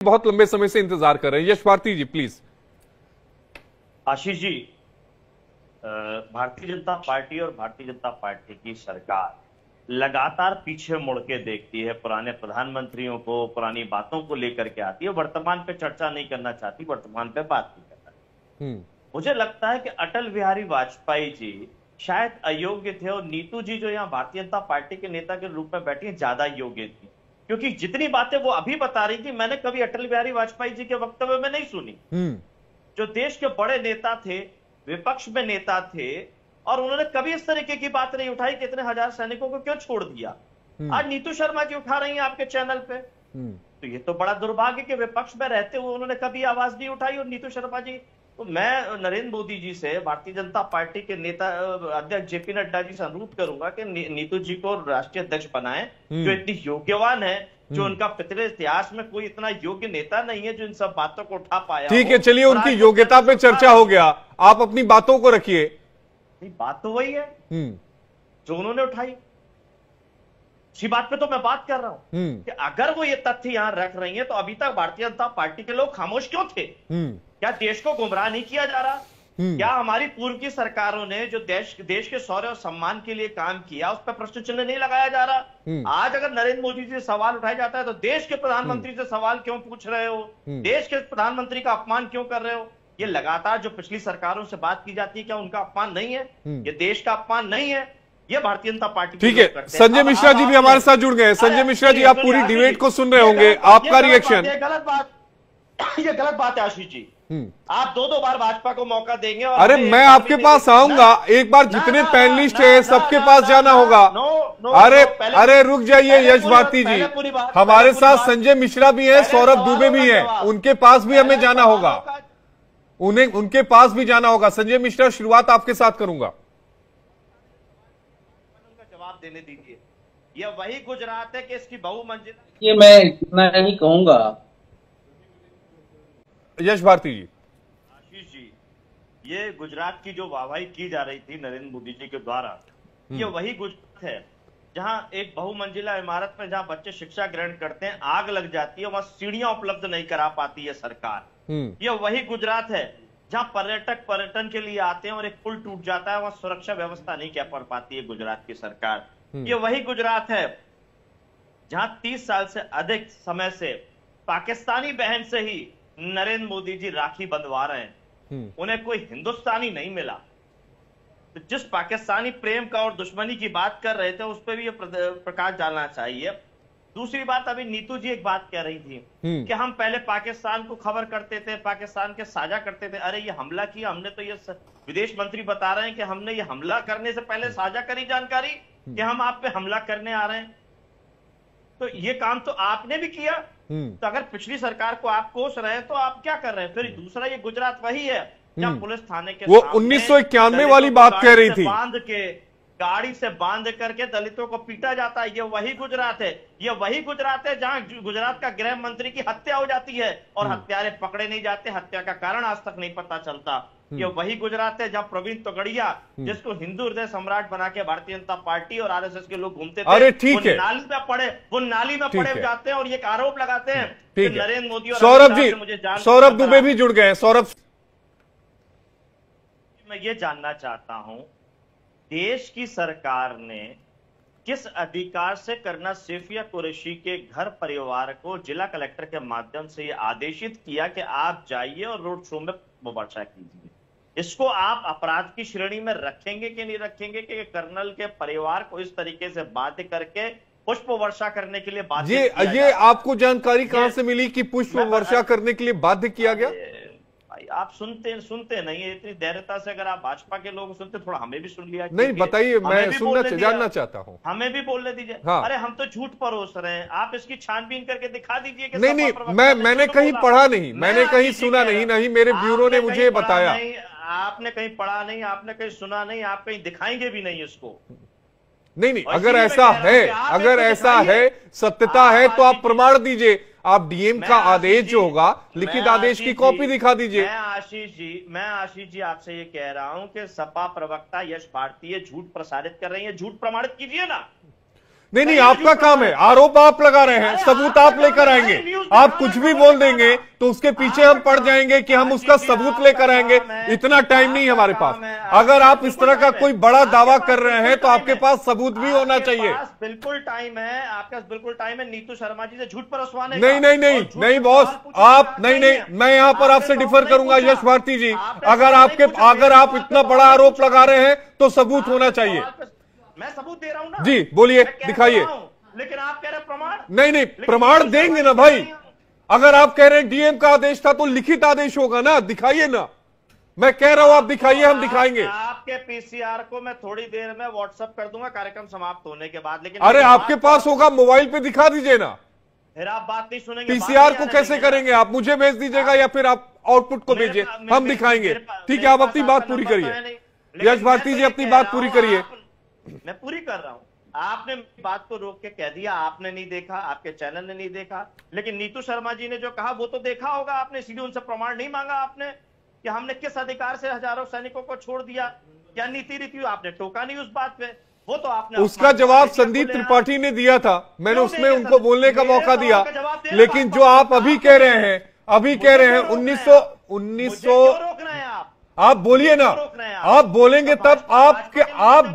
बहुत लंबे समय से इंतजार कर रहे हैं। यश भारती जी प्लीज। आशीष जी, भारतीय जनता पार्टी और भारतीय जनता पार्टी की सरकार लगातार पीछे मुड़ के देखती है, पुराने प्रधानमंत्रियों को, पुरानी बातों को लेकर के आती है, वर्तमान पे चर्चा नहीं करना चाहती, वर्तमान पे बात नहीं करना चाहती। मुझे लगता है कि अटल बिहारी वाजपेयी जी शायद अयोग्य थे और नीतू जी जो यहाँ भारतीय जनता पार्टी के नेता के रूप में बैठी है ज्यादा योग्य थी, क्योंकि जितनी बातें वो अभी बता रही थी मैंने कभी अटल बिहारी वाजपेयी जी के वक्तव्य में नहीं सुनी। जो देश के बड़े नेता थे, विपक्ष में नेता थे, और उन्होंने कभी इस तरीके की बात नहीं उठाई कि इतने हजार सैनिकों को क्यों छोड़ दिया। आज नीतू शर्मा जी उठा रही हैं आपके चैनल पे, तो ये तो बड़ा दुर्भाग्य कि विपक्ष में रहते हुए उन्होंने कभी आवाज नहीं उठाई। और नीतू शर्मा जी, तो मैं नरेंद्र मोदी जी से, भारतीय जनता पार्टी के नेता अध्यक्ष जेपी नड्डा जी से अनुरोध करूंगा कि नीतू जी को राष्ट्रीय अध्यक्ष बनाएं, जो इतनी योग्यवान है, जो उनका पिछले इतिहास में कोई इतना योग्य नेता नहीं है जो इन सब बातों को उठा पाया। ठीक है, चलिए उनकी योग्यता पे चर्चा हो गया, आप अपनी बातों को रखिए। बात तो वही है जो उन्होंने उठाई, इसी बात पे तो मैं बात कर रहा हूं कि अगर वो ये तथ्य यहां रख रही है तो अभी तक भारतीय जनता पार्टी के लोग खामोश क्यों थे? क्या देश को गुमराह नहीं किया जा रहा? क्या हमारी पूर्व की सरकारों ने जो देश के शौर्य और सम्मान के लिए काम किया उस पर प्रश्न चिन्ह नहीं लगाया जा रहा? आज अगर नरेंद्र मोदी जी से सवाल उठाया जाता है तो देश के प्रधानमंत्री से सवाल क्यों पूछ रहे हो? देश के प्रधानमंत्री का अपमान क्यों कर रहे हो? ये लगातार जो पिछली सरकारों से बात की जाती है, क्या उनका अपमान नहीं है? ये देश का अपमान नहीं है? ये भारतीय जनता पार्टी ठीक है। संजय मिश्रा जी भी हमारे साथ जुड़ गए। संजय मिश्रा जी, आप पूरी डिबेट को सुन रहे होंगे, आपका रिएक्शन। ये गलत बात है आशीष जी, आप दो बार भाजपा को मौका देंगे। और अरे मैं आपके पास आऊंगा, एक बार जितने पैनलिस्ट है सबके पास जाना होगा। अरे रुक जाइए यश भारती जी, हमारे साथ संजय मिश्रा भी है, सौरभ दुबे भी है, उनके पास भी हमें जाना होगा, उनके पास भी जाना होगा। संजय मिश्रा, शुरुआत आपके साथ करूंगा। जवाब देने दीजिए। ये वही गुजरात है कि इसकी बहुमंजिल, ये मैं इतना ही कहूंगा। यश भारती जी। आशीष जी, ये गुजरात की जो वाहवाही की जा रही थी नरेंद्र मोदी जी के द्वारा, ये वही गुजरात है जहां एक बहुमंजिला इमारत में जहां बच्चे शिक्षा ग्रहण करते हैं आग लग जाती है, वहां सीढ़ियां उपलब्ध नहीं करा पाती है सरकार। ये वही गुजरात है जहां पर्यटक पर्यटन के लिए आते हैं और एक पुल टूट जाता है, वहां सुरक्षा व्यवस्था नहीं कर पाती है गुजरात की सरकार। ये वही गुजरात है जहां 30 साल से अधिक समय से पाकिस्तानी बहन से ही नरेंद्र मोदी जी राखी बंधवा रहे हैं, उन्हें कोई हिंदुस्तानी नहीं मिला। तो जिस पाकिस्तानी प्रेम का और दुश्मनी की बात कर रहे थे उस पर भी ये प्रकाश डालना चाहिए। दूसरी बात, अभी नीतू जी एक बात कह रही थी कि हम पहले पाकिस्तान को खबर करते थे, पाकिस्तान के साझा करते थे। अरे ये हमला किया हमने, तो ये विदेश मंत्री बता रहे हैं कि हमने ये हमला करने से पहले साझा करी जानकारी कि हम आप पे हमला करने आ रहे हैं। तो ये काम तो आपने भी किया। तो अगर पिछली सरकार को आप कोस रहे हैं तो आप क्या कर रहे हैं? फिर दूसरा, ये गुजरात वही है जहां पुलिस थाने के वो 1991 वाली बात कह रही थी, बांध के गाड़ी से बांध करके दलितों को पीटा जाता है। ये वही गुजरात है, ये वही गुजरात है जहां गुजरात का गृह मंत्री की हत्या हो जाती है और हत्यारे पकड़े नहीं जाते, हत्या का कारण आज तक नहीं पता चलता। ये वही गुजरात है जहां प्रवीण तोगड़िया, जिसको हिंदू हृदय सम्राट बना के भारतीय जनता पार्टी और आरएसएस के लोग घूमते थे, अरे ठीक है, वो नाली में पड़े जाते हैं और ये आरोप लगाते हैं कि नरेंद्र मोदी और सौरभ जी, सौरभ दुबे भी जुड़ गए। सौरभ, मैं ये जानना चाहता हूं, देश की सरकार ने किस अधिकार से करना सैफिया कुरैशी के घर परिवार को जिला कलेक्टर के माध्यम से ये आदेशित किया कि आप जाइए और रोड शो में वर्षा कीजिए? इसको आप अपराध की श्रेणी में रखेंगे कि नहीं रखेंगे कि कर्नल के परिवार को इस तरीके से बाध्य करके पुष्प वर्षा करने के लिए बाध्य किया जाए? ये आपको जानकारी कहां से मिली कि पुष्प वर्षा करने के लिए बाध्य किया गया? आप सुनते नहीं है इतनी धैर्यता से। अगर आप भाजपा के लोग सुनते, थोड़ा हमें भी सुन लिया। नहीं बताइए, मैं जानना चाहता हूँ। हमें भी बोलने दीजिए। हाँ। अरे हम तो झूठ परोस रहे हैं, आप इसकी छानबीन करके दिखा दीजिए कि नहीं, मैंने कहीं पढ़ा नहीं, मैंने कहीं सुना नहीं, नहीं मेरे ब्यूरो ने मुझे बताया। आपने कहीं पढ़ा नहीं, आपने कहीं सुना नहीं, आप कहीं दिखाएंगे भी नहीं इसको। नहीं, अगर ऐसा है, अगर ऐसा है, सत्यता है तो आप प्रमाण दीजिए। आप डीएम का आदेश जो होगा, लिखित आदेश की कॉपी दिखा दीजिए। मैं आशीष जी आपसे ये कह रहा हूं कि सपा प्रवक्ता यश भारती झूठ प्रसारित कर रही है, झूठ प्रमाणित कीजिए ना। नहीं नहीं, आपका काम है, आरोप आप लगा रहे हैं, सबूत आप लेकर आएंगे। आप कुछ भी बोल देंगे तो उसके पीछे हम पड़ जाएंगे कि हम उसका सबूत लेकर आएंगे। इतना टाइम नहीं है हमारे पास। अगर आप इस तरह का कोई बड़ा दावा कर रहे हैं तो आपके पास सबूत भी होना चाहिए। बिल्कुल टाइम है आपके पास, बिल्कुल टाइम है नीतू शर्मा जी से झूठ परसवाने। नहीं नहीं नहीं नहीं बॉस, आप नहीं नहीं, मैं यहां पर आपसे डिफर करूंगा यश भारती जी। अगर आप इतना बड़ा आरोप लगा रहे हैं तो सबूत होना चाहिए। मैं सबूत दे रहा हूं ना जी बोलिए, दिखाइए। लेकिन आप कह रहे प्रमाण। नहीं नहीं, प्रमाण देंगे ना भाई। अगर आप कह रहे हैं डीएम का आदेश था तो लिखित आदेश होगा ना, दिखाइए ना। मैं कह रहा हूं आप दिखाइए, हम दिखाएंगे। आपके पीसीआर को मैं थोड़ी देर में व्हाट्सएप कर दूंगा कार्यक्रम समाप्त होने के बाद। लेकिन अरे आपके पास होगा, मोबाइल पे दिखा दीजिए ना। फिर आप बात नहीं सुनेंगे। पीसीआर को कैसे करेंगे आप? मुझे भेज दीजिएगा या फिर आप आउटपुट को भेजिए, हम दिखाएंगे। ठीक है, आप अपनी बात पूरी करिए। यश भारती जी अपनी बात पूरी करिए। मैं पूरी कर रहा हूं। आपने बात को रोक के कह दिया आपने नहीं देखा, आपके चैनल ने नहीं देखा, लेकिन नीतू शर्मा जी ने जो कहा वो तो देखा होगा आपने, इसीलिए उनसे प्रमाण नहीं मांगा आपने कि हमने किस अधिकार से हजारों सैनिकों को छोड़ दिया, क्या नीति रीति, आपने टोका नहीं उस बात पे। वो तो आपने उसका जवाब संदीप त्रिपाठी ने दिया था, मैंने उसमें उनको बोलने का मौका दिया। लेकिन जो आप अभी कह रहे हैं, 1900 रोक रहे हैं आप बोलिए ना, आप बोलेंगे तब। आप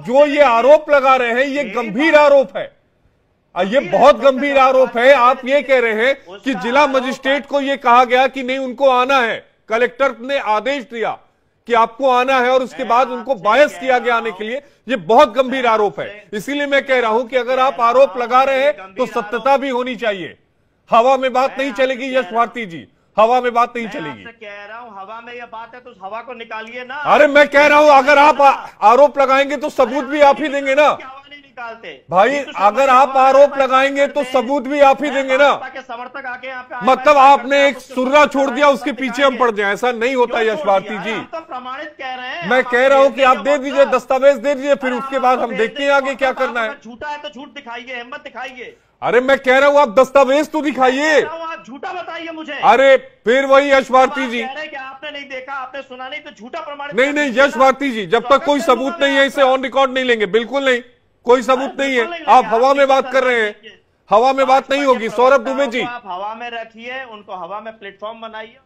जो ये आरोप लगा रहे हैं ये गंभीर आरोप है, ये बहुत गंभीर आरोप है। आप ये कह रहे हैं कि जिला मजिस्ट्रेट को ये कहा गया कि नहीं उनको आना है, कलेक्टर ने आदेश दिया कि आपको आना है और उसके बाद उनको बायस किया गया आने के लिए। ये बहुत गंभीर आरोप है। इसीलिए मैं कह रहा हूं कि अगर आप आरोप लगा रहे हैं तो सत्यता भी होनी चाहिए। हवा में बात नहीं चलेगी यश भारती जी, हवा में बात नहीं चलेगी। कह रहा हूं हवा में ये बात है तो उस हवा को निकालिए ना। अरे मैं कह रहा हूं अगर आप आरोप लगाएंगे तो सबूत भी आप ही देंगे ना भाई। अगर आप आरोप लगाएंगे तो सबूत भी आप ही देंगे ना। समर्थक आके यहाँ पे मतलब आपने एक सुर्रा छोड़ दिया उसके पीछे हम पड़ जाए, ऐसा नहीं होता यश भारती जी। तो प्रमाणित कह रहे हैं। मैं कह रहा हूं कि आप दे दीजिए, दस्तावेज दे दीजिए, फिर उसके बाद हम देखते हैं आगे क्या करना है। झूठा है तो झूठ दिखाइए, हिम्मत दिखाइए। अरे मैं कह रहा हूं आप दस्तावेज तो दिखाइए। आप झूठा बताइए मुझे। अरे फिर वही यश भारती जी, कि आपने नहीं देखा, आपने सुना नहीं, तो झूठा प्रमाणित। नहीं नहीं यश भारती जी, जब तक कोई सबूत नहीं है इसे ऑन रिकॉर्ड नहीं लेंगे, बिल्कुल नहीं, कोई सबूत नहीं है। आप हवा में बात कर रहे हैं, हवा में बात नहीं होगी। सौरभ दुबे जी, आप हवा में रखिए, उनको हवा में प्लेटफॉर्म बनाइए।